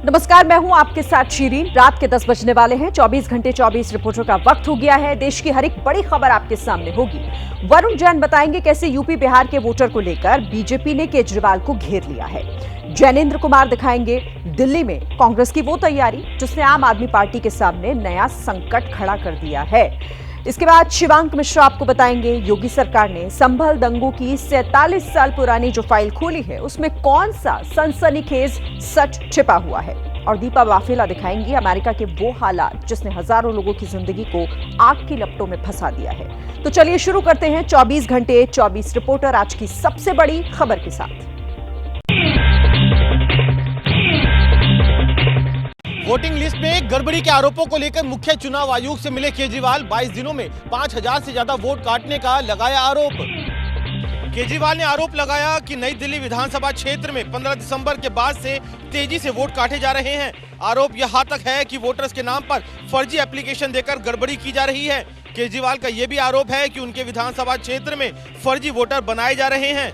नमस्कार, मैं हूं आपके साथ शीरीन। रात के 10 बजने वाले हैं। 24 घंटे 24 रिपोर्टर का वक्त हो गया है। देश की हर एक बड़ी खबर आपके सामने होगी। वरुण जैन बताएंगे कैसे यूपी बिहार के वोटर को लेकर बीजेपी ने केजरीवाल को घेर लिया है। जैनेन्द्र कुमार दिखाएंगे दिल्ली में कांग्रेस की वो तैयारी जिसने आम आदमी पार्टी के सामने नया संकट खड़ा कर दिया है। इसके बाद शिवांक मिश्रा आपको बताएंगे योगी सरकार ने संभल दंगों की 47 साल पुरानी जो फाइल खोली है उसमें कौन सा सनसनीखेज सच छिपा हुआ है। और दीपा वाफेला दिखाएंगी अमेरिका के वो हालात जिसने हजारों लोगों की जिंदगी को आग की लपटों में फंसा दिया है। तो चलिए शुरू करते हैं 24 घंटे 24 रिपोर्टर आज की सबसे बड़ी खबर के साथ। वोटिंग लिस्ट में गड़बड़ी के आरोपों को लेकर मुख्य चुनाव आयुक्त से मिले केजरीवाल। 22 दिनों में 5000 से ज्यादा वोट काटने का लगाया आरोप। केजरीवाल ने आरोप लगाया कि नई दिल्ली विधानसभा क्षेत्र में 15 दिसंबर के बाद से तेजी से वोट काटे जा रहे हैं। आरोप यहाँ तक है कि वोटर्स के नाम पर फर्जी एप्लीकेशन देकर गड़बड़ी की जा रही है। केजरीवाल का यह भी आरोप है कि उनके विधानसभा क्षेत्र में फर्जी वोटर बनाए जा रहे हैं।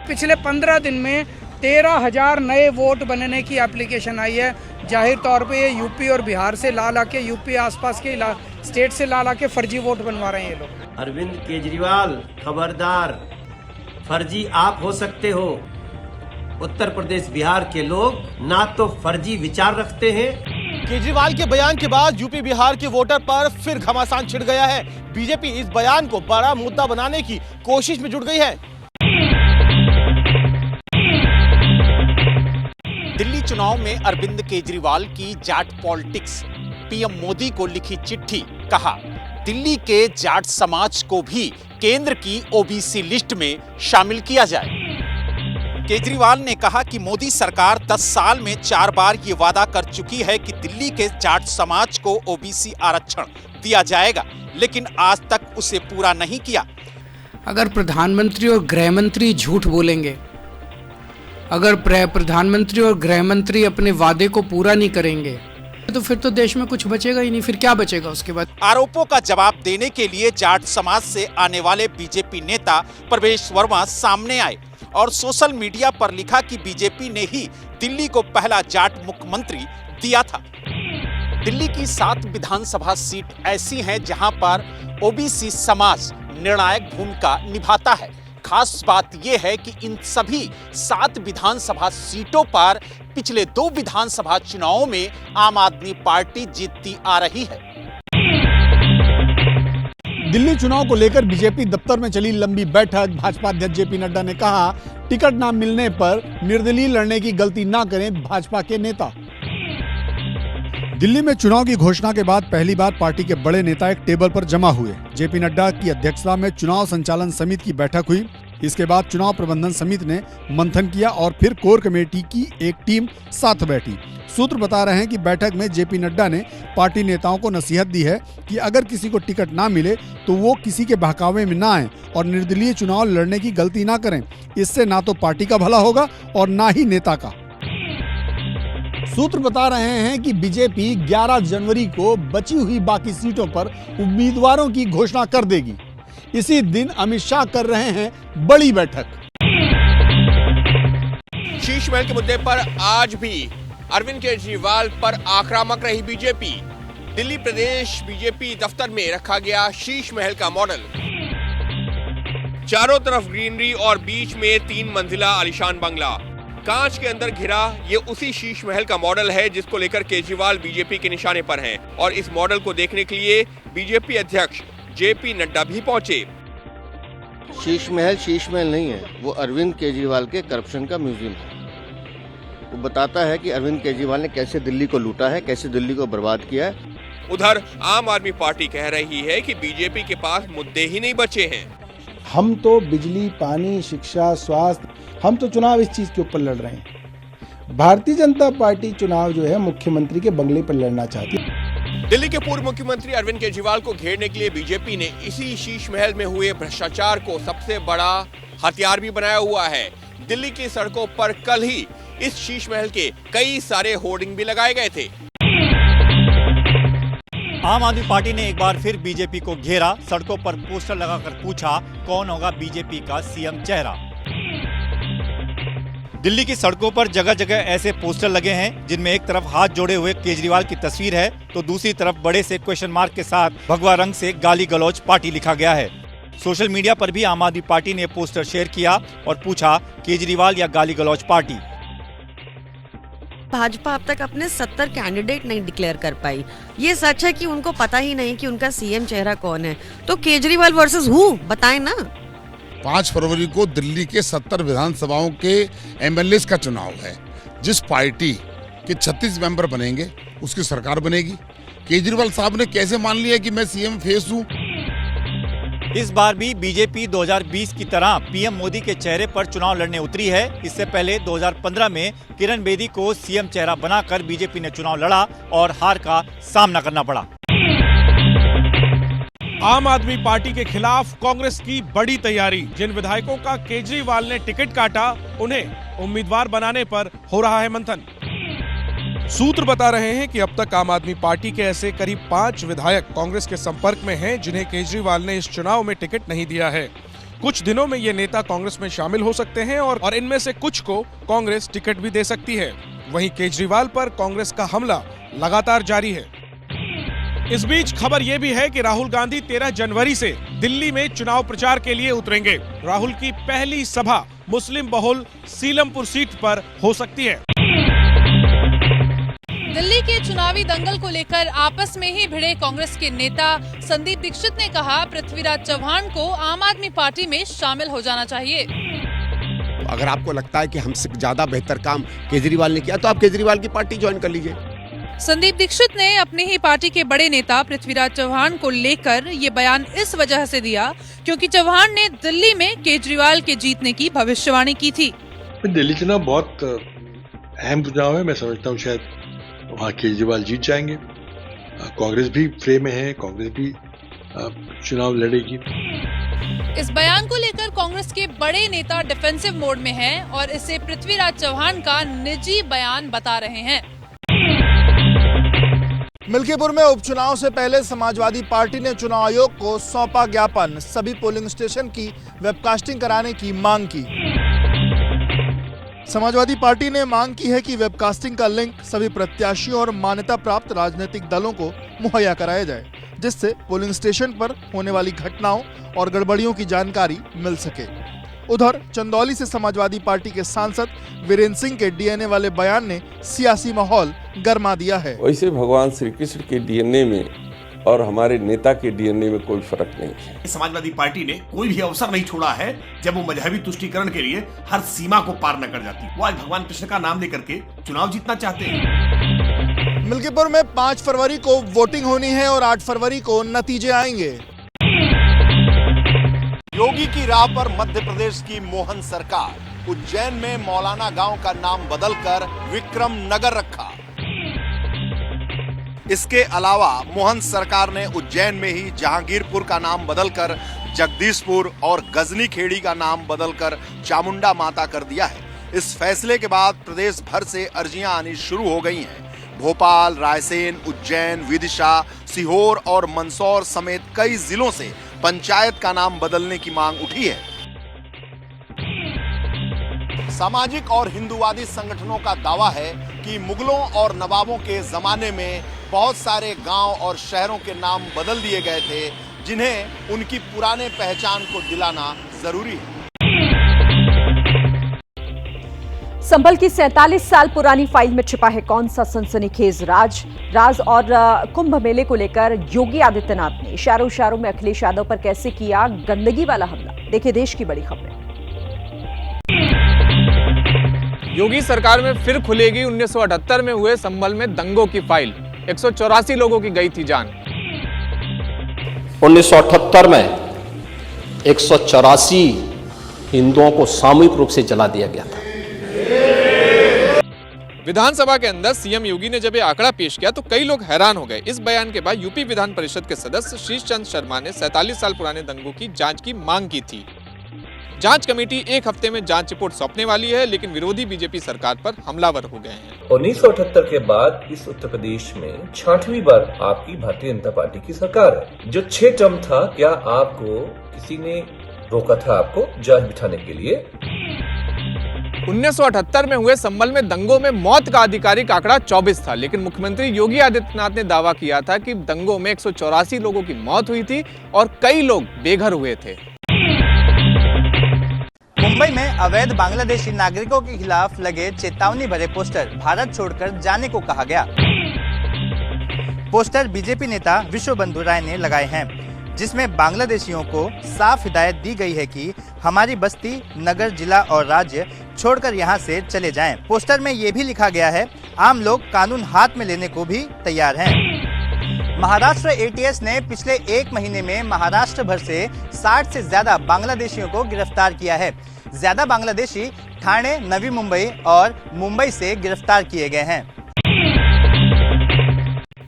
पिछले 15 दिन में 13,000 नए वोट बनने की एप्लीकेशन आई है। जाहिर तौर पे ये यूपी और बिहार से ला के यूपी आसपास के स्टेट से ला के फर्जी वोट बनवा रहे हैं ये लोग। अरविंद केजरीवाल खबरदार, फर्जी आप हो सकते हो। उत्तर प्रदेश बिहार के लोग ना तो फर्जी विचार रखते हैं। केजरीवाल के बयान के बाद यूपी बिहार के वोटर पर फिर घमासान छिड़ गया है। बीजेपी इस बयान को बड़ा मुद्दा बनाने की कोशिश में जुट गई है। दिल्ली चुनाव में अरविंद केजरीवाल की जाट पॉलिटिक्स। पीएम मोदी को लिखी चिट्ठी, कहा दिल्ली के जाट समाज को भी केंद्र की ओबीसी लिस्ट में शामिल किया जाए। केजरीवाल ने कहा कि मोदी सरकार 10 साल में 4 बार ये वादा कर चुकी है कि दिल्ली के जाट समाज को ओबीसी आरक्षण दिया जाएगा, लेकिन आज तक उसे पूरा नहीं किया। अगर प्रधानमंत्री और गृह मंत्री झूठ बोलेंगे, अगर प्रधानमंत्री और गृह मंत्री अपने वादे को पूरा नहीं करेंगे तो फिर तो देश में कुछ बचेगा ही नहीं। फिर क्या बचेगा उसके बाद? आरोपों का जवाब देने के लिए जाट समाज से आने वाले बीजेपी नेता प्रवेश वर्मा सामने आए और सोशल मीडिया पर लिखा कि बीजेपी ने ही दिल्ली को पहला जाट मुख्यमंत्री दिया था। दिल्ली की 7 विधानसभा सीट ऐसी हैं जहां पर ओबीसी समाज निर्णायक भूमिका निभाता है। खास बात यह है कि इन सभी 7 विधानसभा सीटों पर पिछले 2 विधानसभा चुनावों में आम आदमी पार्टी जीतती आ रही है। दिल्ली चुनाव को लेकर बीजेपी दफ्तर में चली लंबी बैठक। भाजपा अध्यक्ष जेपी नड्डा ने कहा टिकट न मिलने पर निर्दलीय लड़ने की गलती ना करें भाजपा के नेता। दिल्ली में चुनाव की घोषणा के बाद पहली बार पार्टी के बड़े नेता एक टेबल पर जमा हुए। जेपी नड्डा की अध्यक्षता में चुनाव संचालन समिति की बैठक हुई। इसके बाद चुनाव प्रबंधन समिति ने मंथन किया और फिर कोर कमेटी की एक टीम साथ बैठी। सूत्र बता रहे हैं कि बैठक में जेपी नड्डा ने पार्टी नेताओं को नसीहत दी है कि अगर किसी को टिकट ना मिले तो वो किसी के बहकावे में ना आए और निर्दलीय चुनाव लड़ने की गलती ना करें। इससे ना तो पार्टी का भला होगा और ना ही नेता का। सूत्र बता रहे हैं कि बीजेपी 11 जनवरी को बची हुई बाकी सीटों पर उम्मीदवारों की घोषणा कर देगी। इसी दिन अमित शाह कर रहे हैं बड़ी बैठक। शीश महल के मुद्दे पर आज भी अरविंद केजरीवाल पर आक्रामक रही बीजेपी। दिल्ली प्रदेश बीजेपी दफ्तर में रखा गया शीश महल का मॉडल। चारों तरफ ग्रीनरी और बीच में 3 मंजिला आलीशान बंगला। कांच के अंदर घिरा ये उसी शीश महल का मॉडल है जिसको लेकर केजरीवाल बीजेपी के निशाने पर हैं। और इस मॉडल को देखने के लिए बीजेपी अध्यक्ष जेपी नड्डा भी पहुंचे। शीश महल नहीं है, वो अरविंद केजरीवाल के करप्शन का म्यूजियम है। वो बताता है कि अरविंद केजरीवाल ने कैसे दिल्ली को लूटा है, कैसे दिल्ली को बर्बाद किया है। उधर आम आदमी पार्टी कह रही है कि बीजेपी के पास मुद्दे ही नहीं बचे हैं। हम तो बिजली, पानी, शिक्षा, स्वास्थ्य, हम तो चुनाव इस चीज के ऊपर लड़ रहे हैं। भारतीय जनता पार्टी चुनाव जो है मुख्यमंत्री के बंगले पर लड़ना चाहती है। दिल्ली के पूर्व मुख्यमंत्री अरविंद केजरीवाल को घेरने के लिए बीजेपी ने इसी शीश महल में हुए भ्रष्टाचार को सबसे बड़ा हथियार भी बनाया हुआ है। दिल्ली की सड़कों पर कल ही इस शीश महल के कई सारे होर्डिंग भी लगाए गए थे। आम आदमी पार्टी ने एक बार फिर बीजेपी को घेरा, सड़कों पर पोस्टर लगाकर पूछा कौन होगा बीजेपी का सीएम चेहरा। दिल्ली की सड़कों पर जगह जगह ऐसे पोस्टर लगे हैं जिनमें एक तरफ हाथ जोड़े हुए केजरीवाल की तस्वीर है तो दूसरी तरफ बड़े से क्वेश्चन मार्क के साथ भगवा रंग से गाली गलौज पार्टी लिखा गया है। सोशल मीडिया पर भी आम आदमी पार्टी ने पोस्टर शेयर किया और पूछा केजरीवाल या गाली गलौज पार्टी। भाजपा अब तक अपने 70 कैंडिडेट नहीं डिक्लेयर कर पाई। ये सच है कि उनको पता ही नहीं कि उनका सीएम चेहरा कौन है। तो केजरीवाल वर्सेस हु बताएं ना। 5 फरवरी को दिल्ली के 70 विधानसभाओं के एमएलएस का चुनाव है। जिस पार्टी के 36 मेंबर बनेंगे उसकी सरकार बनेगी। केजरीवाल साहब ने कैसे मान लिया कि मैं सीएम फेस हूं? इस बार भी बीजेपी 2020 की तरह पीएम मोदी के चेहरे पर चुनाव लड़ने उतरी है। इससे पहले 2015 में किरण बेदी को सीएम चेहरा बनाकर बीजेपी ने चुनाव लड़ा और हार का सामना करना पड़ा। आम आदमी पार्टी के खिलाफ कांग्रेस की बड़ी तैयारी। जिन विधायकों का केजरीवाल ने टिकट काटा उन्हें उम्मीदवार बनाने पर हो रहा है मंथन। सूत्र बता रहे हैं कि अब तक आम आदमी पार्टी के ऐसे करीब 5 विधायक कांग्रेस के संपर्क में हैं जिन्हें केजरीवाल ने इस चुनाव में टिकट नहीं दिया है। कुछ दिनों में ये नेता कांग्रेस में शामिल हो सकते हैं और इनमें से कुछ को कांग्रेस टिकट भी दे सकती है। वहीं केजरीवाल पर कांग्रेस का हमला लगातार जारी है। इस बीच खबर यह भी है कि राहुल गांधी 13 जनवरी से दिल्ली में चुनाव प्रचार के लिए उतरेंगे। राहुल की पहली सभा मुस्लिम बहुल सीलमपुर सीट पर हो सकती है। दिल्ली के चुनावी दंगल को लेकर आपस में ही भिड़े कांग्रेस के नेता संदीप दीक्षित ने कहा पृथ्वीराज चव्हाण को आम आदमी पार्टी में शामिल हो जाना चाहिए। अगर आपको लगता है कि हमसे ज्यादा बेहतर काम केजरीवाल ने किया तो आप केजरीवाल की पार्टी ज्वाइन कर लीजिए। संदीप दीक्षित ने अपनी ही पार्टी के बड़े नेता पृथ्वीराज चव्हाण को लेकर ये बयान इस वजह से दिया क्योंकि चव्हाण ने दिल्ली में केजरीवाल के जीतने की भविष्यवाणी की थी। दिल्ली चुनाव बहुत अहम चुनाव है। मैं समझता हूँ शायद वहाँ केजरीवाल जीत जाएंगे। कांग्रेस भी फ्रेम में है, कांग्रेस भी चुनाव लड़ेगी। इस बयान को लेकर कांग्रेस के बड़े नेता डिफेंसिव मोड में हैं और इसे पृथ्वीराज चव्हाण का निजी बयान बता रहे हैं। मिल्कीपुर में उपचुनाव से पहले समाजवादी पार्टी ने चुनाव आयोग को सौंपा ज्ञापन। सभी पोलिंग स्टेशन की वेबकास्टिंग कराने की मांग की। समाजवादी पार्टी ने मांग की है कि वेबकास्टिंग का लिंक सभी प्रत्याशियों और मान्यता प्राप्त राजनीतिक दलों को मुहैया कराया जाए जिससे पोलिंग स्टेशन पर होने वाली घटनाओं और गड़बड़ियों की जानकारी मिल सके। उधर चंदौली से समाजवादी पार्टी के सांसद वीरेंद्र सिंह के डीएनए वाले बयान ने सियासी माहौल गरमा दिया है। वैसे भगवान श्री कृष्ण के डीएनए में और हमारे नेता के डीएनए में कोई फर्क नहीं है। समाजवादी पार्टी ने कोई भी अवसर नहीं छोड़ा है जब वो मजहबी तुष्टीकरण के लिए हर सीमा को पार न कर जाती। वो आज भगवान कृष्ण का नाम लेकर के चुनाव जीतना चाहते हैं। मिल्कीपुर में 5 फरवरी को वोटिंग होनी है और 8 फरवरी को नतीजे आएंगे। योगी की राह पर मध्य प्रदेश की मोहन सरकार। उज्जैन में मौलाना गांव का नाम बदलकर विक्रम नगर रखा। इसके अलावा मोहन सरकार ने उज्जैन में ही जहांगीरपुर का नाम बदलकर जगदीशपुर और गजनी खेड़ी का नाम बदलकर चामुंडा माता कर दिया है। इस फैसले के बाद प्रदेश भर से अर्जियां आनी शुरू हो गई हैं। भोपाल, रायसेन, उज्जैन, विदिशा, सीहोर और मंदसौर समेत कई जिलों से पंचायत का नाम बदलने की मांग उठी है। सामाजिक और हिंदूवादी संगठनों का दावा है कि मुगलों और नवाबों के जमाने में बहुत सारे गांव और शहरों के नाम बदल दिए गए थे जिन्हें उनकी पुराने पहचान को दिलाना जरूरी है। संभल की 47 साल पुरानी फाइल में छिपा है कौन सा सनसनीखेज राज और कुंभ मेले को लेकर योगी आदित्यनाथ ने इशारों में अखिलेश यादव पर कैसे किया गंदगी वाला हमला। देखिए देश की बड़ी खबरें। योगी सरकार में फिर खुलेगी 1978 में हुए संभल में दंगों की फाइल। 184 लोगों की गई थी जान। 1978 में 184 हिंदुओं को सामूहिक रूप से जला दिया गया था। विधानसभा के अंदर सीएम योगी ने जब ये आंकड़ा पेश किया तो कई लोग हैरान हो गए। इस बयान के बाद यूपी विधान परिषद के सदस्य शीश चंद शर्मा ने 47 साल पुराने दंगों की जांच की मांग की थी। जांच कमेटी एक हफ्ते में जांच रिपोर्ट सौंपने वाली है, लेकिन विरोधी बीजेपी सरकार पर हमलावर हो गए हैं। 1978 के बाद इस उत्तर प्रदेश में 6वीं बार आपकी भारतीय जनता पार्टी की सरकार है। जो 6 टर्म था, क्या आपको किसी ने रोका था आपको जज बिठाने के लिए? 1978 में हुए संभल में दंगों में मौत का आधिकारिक आंकड़ा 24 था, लेकिन मुख्यमंत्री योगी आदित्यनाथ ने दावा किया था कि दंगों में 184 लोगों की मौत हुई थी और कई लोग बेघर हुए थे। मुंबई में अवैध बांग्लादेशी नागरिकों के खिलाफ लगे चेतावनी भरे पोस्टर भारत छोड़कर जाने को कहा गया। पोस्टर बीजेपी नेता विश्व बंधु राय ने लगाए हैं, जिसमें बांग्लादेशियों को साफ हिदायत दी गई है कि हमारी बस्ती, नगर, जिला और राज्य छोड़कर यहां से चले जाएं। पोस्टर में ये भी लिखा गया है, आम लोग कानून हाथ में लेने को भी तैयार हैं। महाराष्ट्र एटीएस ने पिछले 1 महीने में महाराष्ट्र भर से 60 से ज्यादा बांग्लादेशियों को गिरफ्तार किया है। ज्यादा बांग्लादेशी ठाणे, नवी मुंबई और मुंबई से गिरफ्तार किए गए हैं।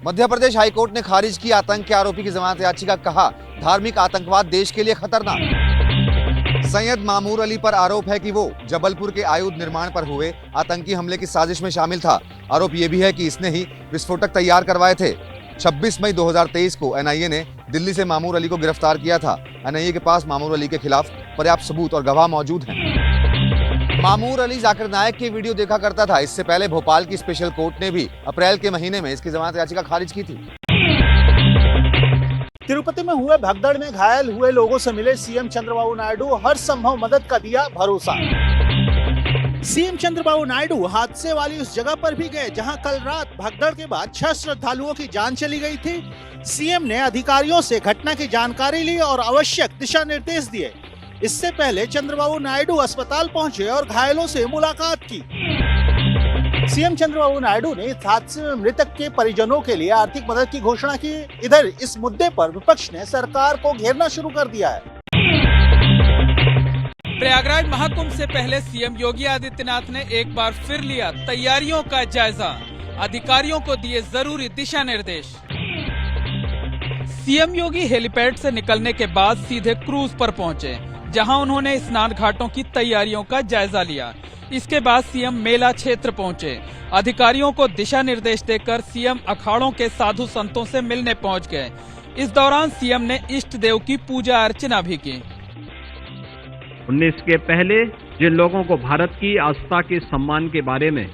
मध्य प्रदेश हाईकोर्ट ने खारिज की आतंक के आरोपी की जमानत याचिका, कहा धार्मिक आतंकवाद देश के लिए खतरनाक। सैयद मामूर अली पर आरोप है कि वो जबलपुर के आयुध निर्माण पर हुए आतंकी हमले की साजिश में शामिल था। आरोप ये भी है कि इसने ही विस्फोटक तैयार करवाए थे। 26 मई 2023 को एनआईए ने दिल्ली से मामूर अली को गिरफ्तार किया था। एनआईए के पास मामूर अली के खिलाफ पर्याप्त सबूत और गवाह मौजूद हैं। मामूर अली जाकिर नायक की वीडियो देखा करता था। इससे पहले भोपाल की स्पेशल कोर्ट ने भी अप्रैल के महीने में इसकी जमानत याचिका खारिज की थी। तिरुपति में हुए भगदड़ में घायल हुए लोगों से मिले सीएम चंद्रबाबू नायडू, हर संभव मदद का दिया भरोसा। सीएम चंद्रबाबू नायडू हादसे वाली उस जगह पर भी गए जहां कल रात भगदड़ के बाद 6 श्रद्धालुओं की जान चली गई थी। सीएम ने अधिकारियों से घटना की जानकारी ली और आवश्यक दिशा निर्देश दिए। इससे पहले चंद्रबाबू नायडू अस्पताल पहुंचे और घायलों से मुलाकात की। सीएम चंद्रबाबू नायडू ने इस हादसे में मृतक के परिजनों के लिए आर्थिक मदद की घोषणा की। इधर इस मुद्दे पर विपक्ष ने सरकार को घेरना शुरू कर दिया है। प्रयागराज महाकुंभ से पहले सीएम योगी आदित्यनाथ ने एक बार फिर लिया तैयारियों का जायजा, अधिकारियों को दिए जरूरी दिशा निर्देश। सीएम योगी हेलीपैड से निकलने के बाद सीधे क्रूज पर पहुंचे, जहां उन्होंने स्नान घाटों की तैयारियों का जायजा लिया। इसके बाद सीएम मेला क्षेत्र पहुंचे। अधिकारियों को दिशा निर्देश देकर सीएम अखाड़ों के साधु संतों से मिलने पहुंच गए। इस दौरान सीएम ने इष्ट देव की पूजा अर्चना भी की। 19 के पहले जिन लोगों को भारत की आस्था के सम्मान के बारे में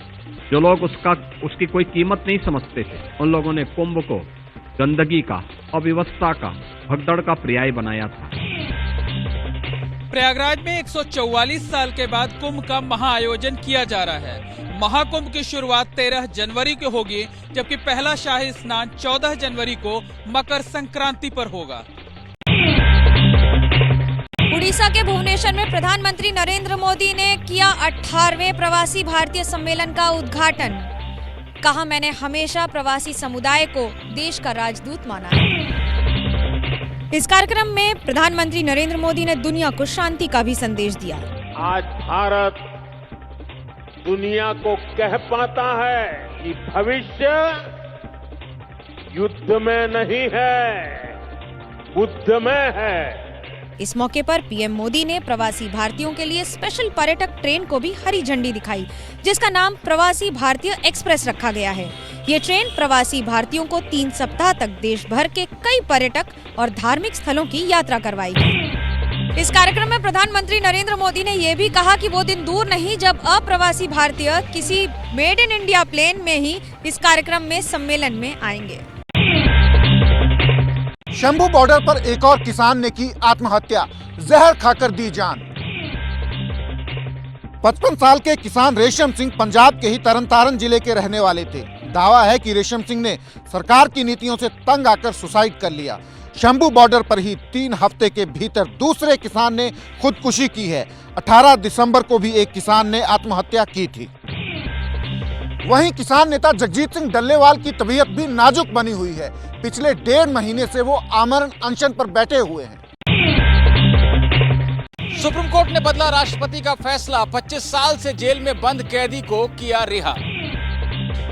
जो लोग उसकी कोई कीमत नहीं समझते थे, उन लोगों ने कुंभ को गंदगी का, अव्यवस्था का, भगदड़ का पर्याय बनाया था। प्रयागराज में 144 साल के बाद कुंभ का महाआयोजन किया जा रहा है। महाकुंभ की शुरुआत 13 जनवरी को होगी, जबकि पहला शाही स्नान 14 जनवरी को मकर संक्रांति पर होगा। उड़ीसा के भुवनेश्वर में प्रधानमंत्री नरेंद्र मोदी ने किया 18वें प्रवासी भारतीय सम्मेलन का उद्घाटन। कहा, मैंने हमेशा प्रवासी समुदाय को देश का राजदूत माना है। इस कार्यक्रम में प्रधानमंत्री नरेंद्र मोदी ने दुनिया को शांति का भी संदेश दिया। आज भारत दुनिया को कह पाता है कि भविष्य युद्ध में नहीं है, बुद्ध में है। इस मौके पर पीएम मोदी ने प्रवासी भारतीयों के लिए स्पेशल पर्यटक ट्रेन को भी हरी झंडी दिखाई, जिसका नाम प्रवासी भारतीय एक्सप्रेस रखा गया है। ये ट्रेन प्रवासी भारतीयों को 3 सप्ताह तक देश भर के कई पर्यटक और धार्मिक स्थलों की यात्रा करवाएगी। इस कार्यक्रम में प्रधानमंत्री नरेंद्र मोदी ने यह भी कहा कि वो दिन दूर नहीं जब अप्रवासी भारतीय किसी मेड इन इंडिया प्लेन में ही इस कार्यक्रम में सम्मेलन में आएंगे। शंभू बॉर्डर पर एक और किसान ने की आत्महत्या, जहर खाकर दी जान। 55 साल के किसान रेशम सिंह पंजाब के ही तरनतारन जिले के रहने वाले थे। दावा है कि रेशम सिंह ने सरकार की नीतियों से तंग आकर सुसाइड कर लिया। शंभू बॉर्डर पर ही 3 हफ्ते के भीतर दूसरे किसान ने खुदकुशी की है। 18 दिसंबर को भी एक किसान ने आत्महत्या की थी। वहीं किसान नेता जगजीत सिंह डल्लेवाल की तबीयत भी नाजुक बनी हुई है। पिछले 1.5 महीने से वो आमरण अनशन पर बैठे हुए हैं। सुप्रीम कोर्ट ने बदला राष्ट्रपति का फैसला, 25 साल से जेल में बंद कैदी को किया रिहा।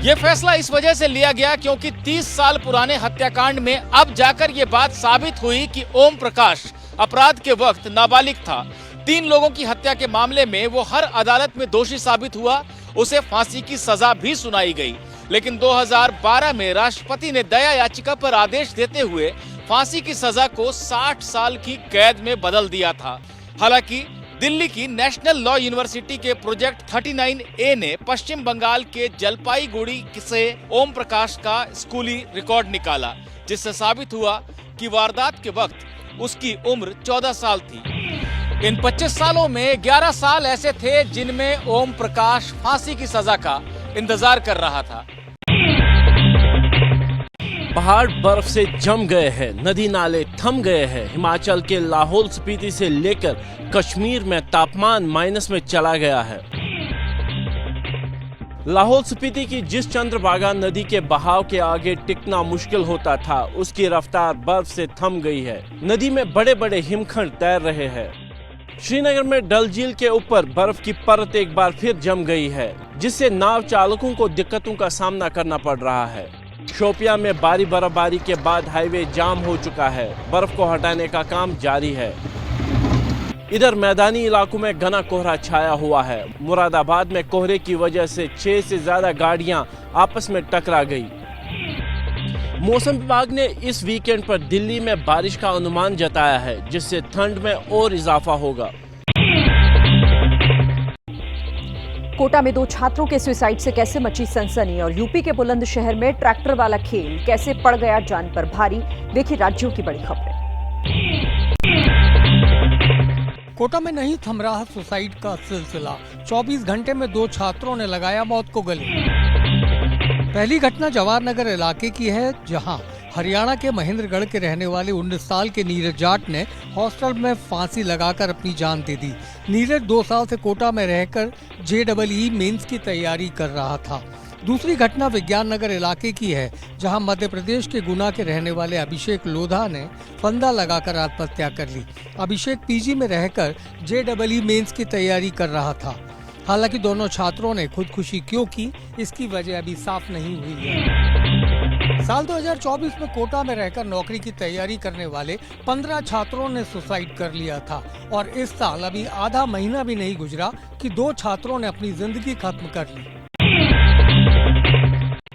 यह फैसला इस वजह से लिया गया क्योंकि 30 साल पुराने हत्याकांड में अब जाकर ये बात साबित हुई कि ओम प्रकाश अपराध के वक्त नाबालिग था। 3 लोगों की हत्या के मामले में वो हर अदालत में दोषी साबित हुआ, उसे फांसी की सजा भी सुनाई गई। लेकिन 2012 में राष्ट्रपति ने दया याचिका पर आदेश देते हुए फांसी की सजा को 60 साल की कैद में बदल दिया था। हालांकि दिल्ली की नेशनल लॉ यूनिवर्सिटी के प्रोजेक्ट 39A ने पश्चिम बंगाल के जलपाईगुड़ी से ओम प्रकाश का स्कूली रिकॉर्ड निकाला, जिससे साबित हुआ कि वारदात के वक्त उसकी उम्र 14 साल थी। इन 25 सालों में 11 साल ऐसे थे जिनमें ओम प्रकाश फांसी की सजा का इंतजार कर रहा था। पहाड़ बर्फ से जम गए हैं, नदी नाले थम गए हैं। हिमाचल के लाहौल स्पीति से लेकर कश्मीर में तापमान माइनस में चला गया है। लाहौल स्पीति की जिस चंद्रभागा नदी के बहाव के आगे टिकना मुश्किल होता था, उसकी रफ्तार बर्फ से थम गई है। नदी में बड़े बड़े हिमखंड तैर रहे हैं। श्रीनगर में डल झील के ऊपर बर्फ की परत एक बार फिर जम गई है, जिससे नाव चालकों को दिक्कतों का सामना करना पड़ रहा है। शोपियां में भारी बर्फबारी के बाद हाईवे जाम हो चुका है। बर्फ को हटाने का काम जारी है। इधर मैदानी इलाकों में घना कोहरा छाया हुआ है। मुरादाबाद में कोहरे की वजह से 6 से ज्यादा गाड़ियां आपस में टकरा गई। मौसम विभाग ने इस वीकेंड पर दिल्ली में बारिश का अनुमान जताया है, जिससे ठंड में और इजाफा होगा। कोटा में 2 छात्रों के सुसाइड से कैसे मची सनसनी और यूपी के बुलंदशहर में ट्रैक्टर वाला खेल कैसे पड़ गया जान पर भारी। देखिए राज्यों की बड़ी खबरें। कोटा में नहीं थम रहा सुसाइड का सिलसिला। 24 घंटे में 2 छात्रों ने लगाया मौत को गले। पहली घटना जवाहर नगर इलाके की है, जहां हरियाणा के महेंद्रगढ़ के रहने वाले 19 साल के नीरज जाट ने हॉस्टल में फांसी लगाकर अपनी जान दे दी। नीरज 2 साल से कोटा में रहकर JEE मेंस की तैयारी कर रहा था। दूसरी घटना विज्ञान नगर इलाके की है, जहां मध्य प्रदेश के गुना के रहने वाले अभिषेक लोधा ने फंदा लगाकर आत्महत्या कर ली। अभिषेक PG में रहकर JEE मेंस की तैयारी कर रहा था। हालांकि दोनों छात्रों ने खुदकुशी क्यों की, इसकी वजह अभी साफ नहीं हुई है। साल 2024 में कोटा में रहकर नौकरी की तैयारी करने वाले 15 छात्रों ने सुसाइड कर लिया था और इस साल अभी आधा महीना भी नहीं गुजरा कि 2 छात्रों ने अपनी जिंदगी खत्म कर ली।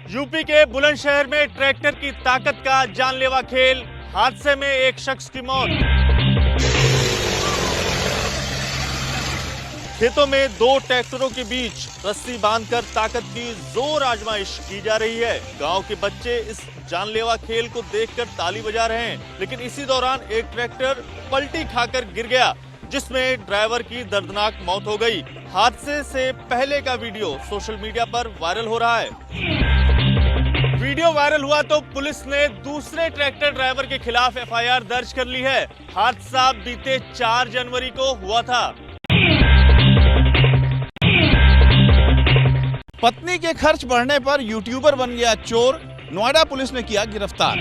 यूपी के बुलंदशहर में ट्रैक्टर की ताकत का जानलेवा खेल, हादसे में एक शख्स की मौत। खेतों में 2 ट्रैक्टरों के बीच रस्सी बांधकर ताकत की जोर आजमाइश की जा रही है। गांव के बच्चे इस जानलेवा खेल को देखकर ताली बजा रहे हैं, लेकिन इसी दौरान एक ट्रैक्टर पलटी खाकर गिर गया, जिसमें ड्राइवर की दर्दनाक मौत हो गई। हादसे से पहले का वीडियो सोशल मीडिया पर वायरल हो रहा है। वीडियो वायरल हुआ तो पुलिस ने दूसरे ट्रैक्टर ड्राइवर के खिलाफ FIR दर्ज कर ली है। हादसा बीते 4 जनवरी को हुआ था। पत्नी के खर्च बढ़ने पर यूट्यूबर बन गया चोर, नोएडा पुलिस ने किया गिरफ्तार।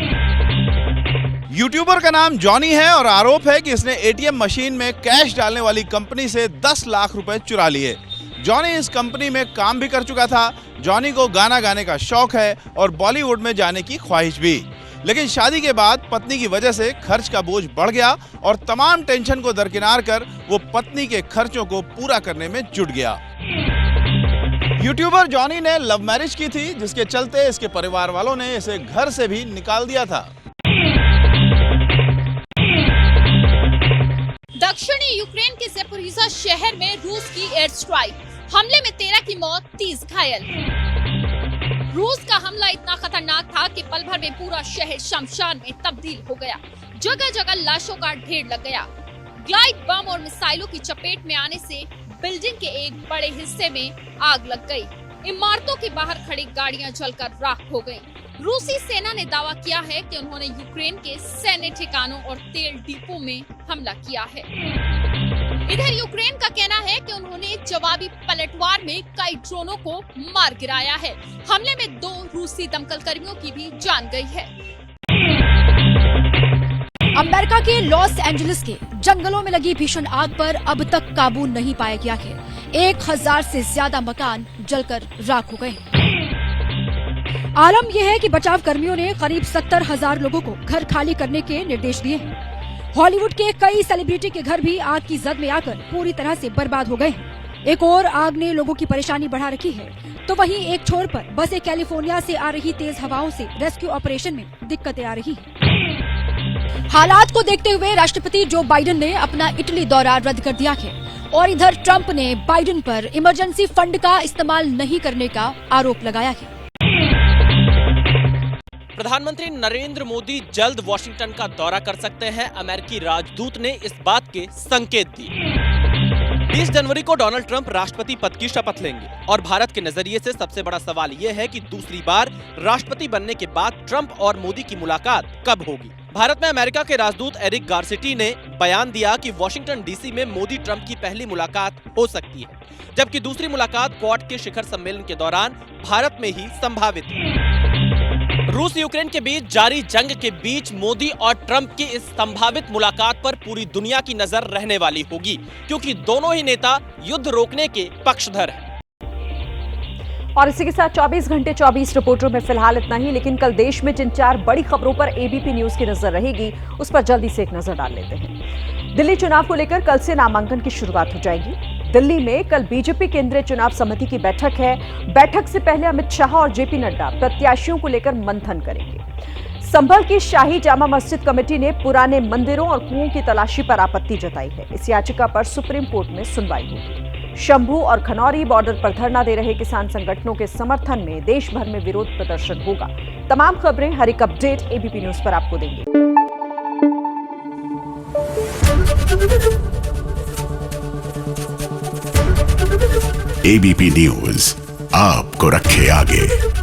यूट्यूबर का नाम जॉनी है और आरोप है कि इसने ATM मशीन में कैश डालने वाली कंपनी से 10 लाख रुपए चुरा लिए। जॉनी इस कंपनी में काम भी कर चुका था। जॉनी को गाना गाने का शौक है और बॉलीवुड में जाने की ख्वाहिश भी, लेकिन शादी के बाद पत्नी की वजह से खर्च का बोझ बढ़ गया और तमाम टेंशन को दरकिनार कर वो पत्नी के खर्चों को पूरा करने में जुट गया। यूट्यूबर जॉनी ने लव मैरिज की थी, जिसके चलते इसके परिवार वालों ने इसे घर से भी निकाल दिया था। दक्षिणी यूक्रेन के ज़ेपोरिज़िया शहर में रूस की एयर स्ट्राइक, हमले में 13 की मौत, 30 घायल। रूस का हमला इतना खतरनाक था कि पल भर में पूरा शहर शमशान में तब्दील हो गया। जगह जगह लाशों का ढेर लग गया। ग्लाइड बम और मिसाइलों की चपेट में आने से बिल्डिंग के एक बड़े हिस्से में आग लग गई। इमारतों के बाहर खड़ी गाड़ियां जलकर राख हो गईं। रूसी सेना ने दावा किया है कि उन्होंने यूक्रेन के सैन्य ठिकानों और तेल डिपो में हमला किया है। इधर यूक्रेन का कहना है कि उन्होंने जवाबी पलटवार में कई ड्रोनों को मार गिराया है। हमले में 2 रूसी दमकल कर्मियों की भी जान गई है। अमेरिका के लॉस एंजलिस के जंगलों में लगी भीषण आग पर अब तक काबू नहीं पाया गया है। 1000 से ज्यादा मकान जलकर राख हो गए। आलम यह है कि बचाव कर्मियों ने करीब 70,000 लोगों को घर खाली करने के निर्देश दिए हैं। हॉलीवुड के कई सेलिब्रिटी के घर भी आग की जद में आकर पूरी तरह से बर्बाद हो गए हैं। एक और आग ने लोगों की परेशानी बढ़ा रखी है, तो वहीं एक छोर पर बसे कैलिफोर्निया से आ रही तेज हवाओं से रेस्क्यू ऑपरेशन में दिक्कतें आ रही हैं। हालात को देखते हुए राष्ट्रपति जो बाइडेन ने अपना इटली दौरा रद्द कर दिया है और इधर ट्रंप ने बाइडेन पर इमरजेंसी फंड का इस्तेमाल नहीं करने का आरोप लगाया है। प्रधानमंत्री नरेंद्र मोदी जल्द वॉशिंगटन का दौरा कर सकते हैं, अमेरिकी राजदूत ने इस बात के संकेत दिए। 20 जनवरी को डोनाल्ड ट्रंप राष्ट्रपति पद की शपथ लेंगे और भारत के नजरिए से सबसे बड़ा सवाल यह है कि दूसरी बार राष्ट्रपति बनने के बाद ट्रंप और मोदी की मुलाकात कब होगी। भारत में अमेरिका के राजदूत एरिक गारसिटी ने बयान दिया कि वॉशिंगटन डीसी में मोदी ट्रंप की पहली मुलाकात हो सकती है, जबकि दूसरी मुलाकात क्वाड के शिखर सम्मेलन के दौरान भारत में ही संभावित है। रूस यूक्रेन के बीच जारी जंग के बीच मोदी और ट्रंप की इस संभावित मुलाकात पर पूरी दुनिया की नजर रहने वाली होगी, क्योंकि दोनों ही नेता युद्ध रोकने के पक्षधर हैं। और इसी के साथ 24 घंटे 24 रिपोर्टरों में फिलहाल इतना ही, लेकिन कल देश में जिन 4 बड़ी खबरों पर एबीपी न्यूज की नजर रहेगी उस पर जल्दी से एक नजर डाल लेते हैं। दिल्ली चुनाव को लेकर कल से नामांकन की शुरुआत हो जाएगी। दिल्ली में कल बीजेपी केंद्रीय चुनाव समिति की बैठक है। बैठक से पहले अमित शाह और जेपी नड्डा प्रत्याशियों को लेकर मंथन करेंगे। संभल की शाही जामा मस्जिद कमेटी ने पुराने मंदिरों और कुओं की तलाशी पर आपत्ति जताई है। इस याचिका पर सुप्रीम कोर्ट में सुनवाई होगी। शंभू और खनौरी बॉर्डर पर धरना दे रहे किसान संगठनों के समर्थन में देश भर में विरोध प्रदर्शन होगा। तमाम खबरें हर एक अपडेट एबीपी न्यूज पर आपको देंगे। एबीपी न्यूज आपको रखे आगे।